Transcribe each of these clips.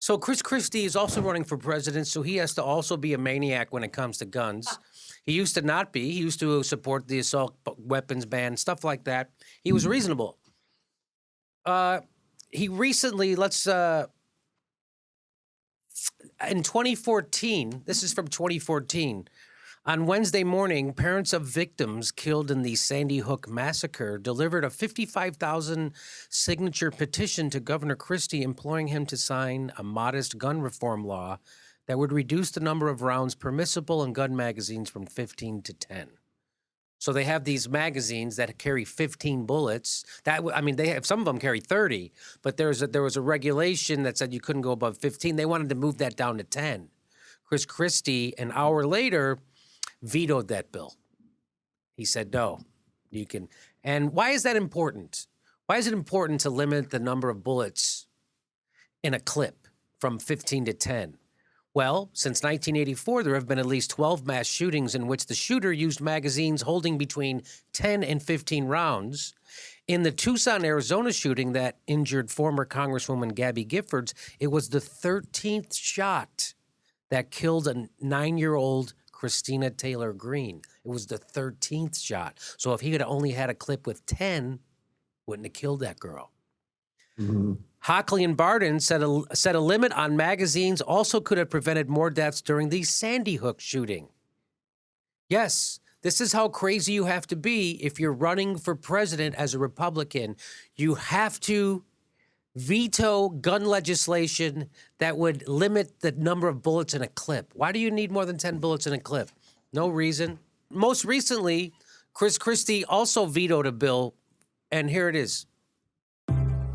So Chris Christie is also running for president, so he has to also be a maniac when it comes to guns. He used to not be. He used to support the assault weapons ban, stuff like that. He was reasonable. He recently, in 2014, this is from 2014, on Wednesday morning, parents of victims killed in the Sandy Hook massacre delivered a 55,000 signature petition to Governor Christie imploring him to sign a modest gun reform law that would reduce the number of rounds permissible in gun magazines from 15 to 10. So they have these magazines that carry 15 bullets. They have some of them carry 30, but there was a regulation that said you couldn't go above 15. They wanted to move that down to 10. Chris Christie, an hour later, vetoed that bill. He said, no, you can. And why is that important? Why is it important to limit the number of bullets in a clip from 15 to 10? Well, since 1984, there have been at least 12 mass shootings in which the shooter used magazines holding between 10 and 15 rounds. In the Tucson, Arizona shooting that injured former Congresswoman Gabby Giffords, it was the 13th shot that killed a 9-year-old Christina Taylor Greene. It was the 13th shot. So if he had only had a clip with 10, wouldn't have killed that girl. Mm-hmm. Hockley and Barden set a limit on magazines also could have prevented more deaths during the Sandy Hook shooting. Yes, this is how crazy you have to be if you're running for president as a Republican. You have to veto gun legislation that would limit the number of bullets in a clip. Why do you need more than 10 bullets in a clip? No reason. Most recently, Chris Christie also vetoed a bill, and here it is.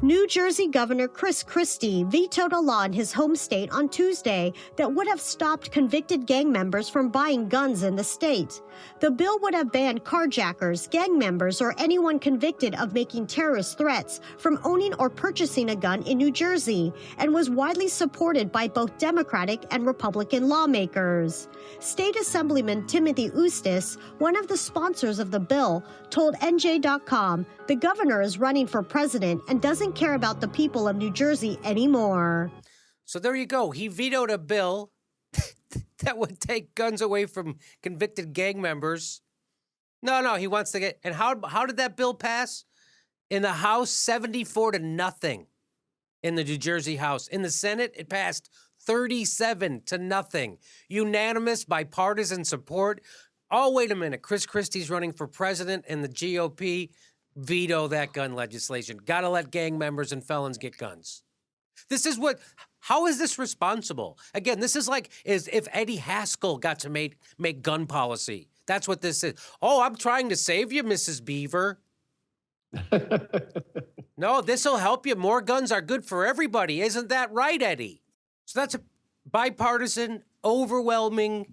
New Jersey Governor Chris Christie vetoed a law in his home state on Tuesday that would have stopped convicted gang members from buying guns in the state. The bill would have banned carjackers, gang members, or anyone convicted of making terrorist threats from owning or purchasing a gun in New Jersey and was widely supported by both Democratic and Republican lawmakers. State Assemblyman Timothy Eustis, one of the sponsors of the bill, told NJ.com the governor is running for president and doesn't care about the people of New Jersey anymore. So there you go. He vetoed a bill that would take guns away from convicted gang members. No, he wants to get. And how did that bill pass? In the House, 74 to nothing in the New Jersey House. In the Senate, it passed 37 to nothing. Unanimous bipartisan support. Oh, wait a minute. Chris Christie's running for president and the GOP veto that gun legislation. Got to let gang members and felons get guns. How is this responsible? Again, this is like if Eddie Haskell got to make gun policy. That's what this is. Oh, I'm trying to save you, Mrs. Beaver. No, this will help you. More guns are good for everybody. Isn't that right, Eddie? So that's a bipartisan, overwhelming,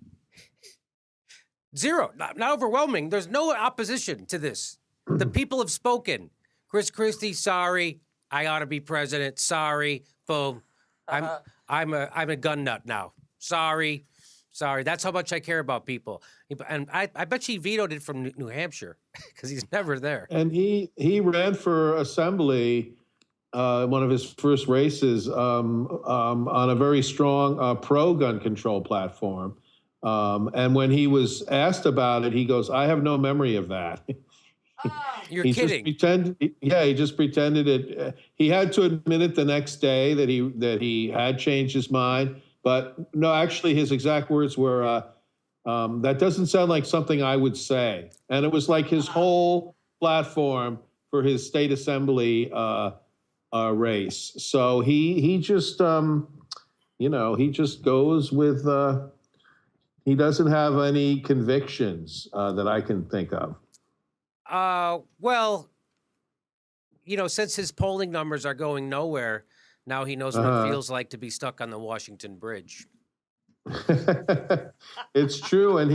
zero, not overwhelming. There's no opposition to this. The people have spoken. Chris Christie, sorry. I ought to be president. Sorry. Boom. I'm a gun nut now. Sorry. That's how much I care about people. And I bet she vetoed it from New Hampshire because he's never there. And he ran for assembly, one of his first races, on a very strong pro-gun control platform. And when he was asked about it, he goes, "I have no memory of that." You're kidding. He just pretended it. He had to admit it the next day that he had changed his mind. But no, actually, his exact words were, "That doesn't sound like something I would say." And it was like his whole platform for his state assembly race. So he just, he just goes with. He doesn't have any convictions that I can think of. Well, since his polling numbers are going nowhere, now he knows what it feels like to be stuck on the Washington Bridge. It's true. And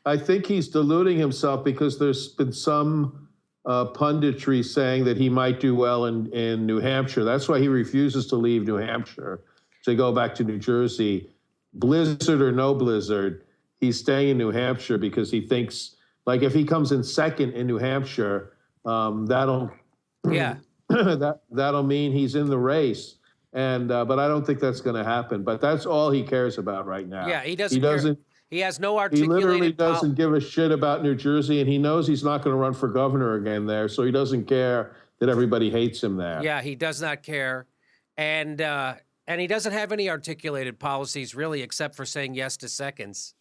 I think he's deluding himself because there's been some punditry saying that he might do well in New Hampshire. That's why he refuses to leave New Hampshire to go back to New Jersey. Blizzard or no blizzard, he's staying in New Hampshire because he thinks, like, if he comes in second in New Hampshire, that'll mean he's in the race. But I don't think that's going to happen. But that's all he cares about right now. Yeah, he doesn't. He doesn't. He has no He articulated. literally doesn't give a shit about New Jersey, and he knows he's not going to run for governor again there, so he doesn't care that everybody hates him there. Yeah, he does not care, and he doesn't have any articulated policies really, except for saying yes to seconds.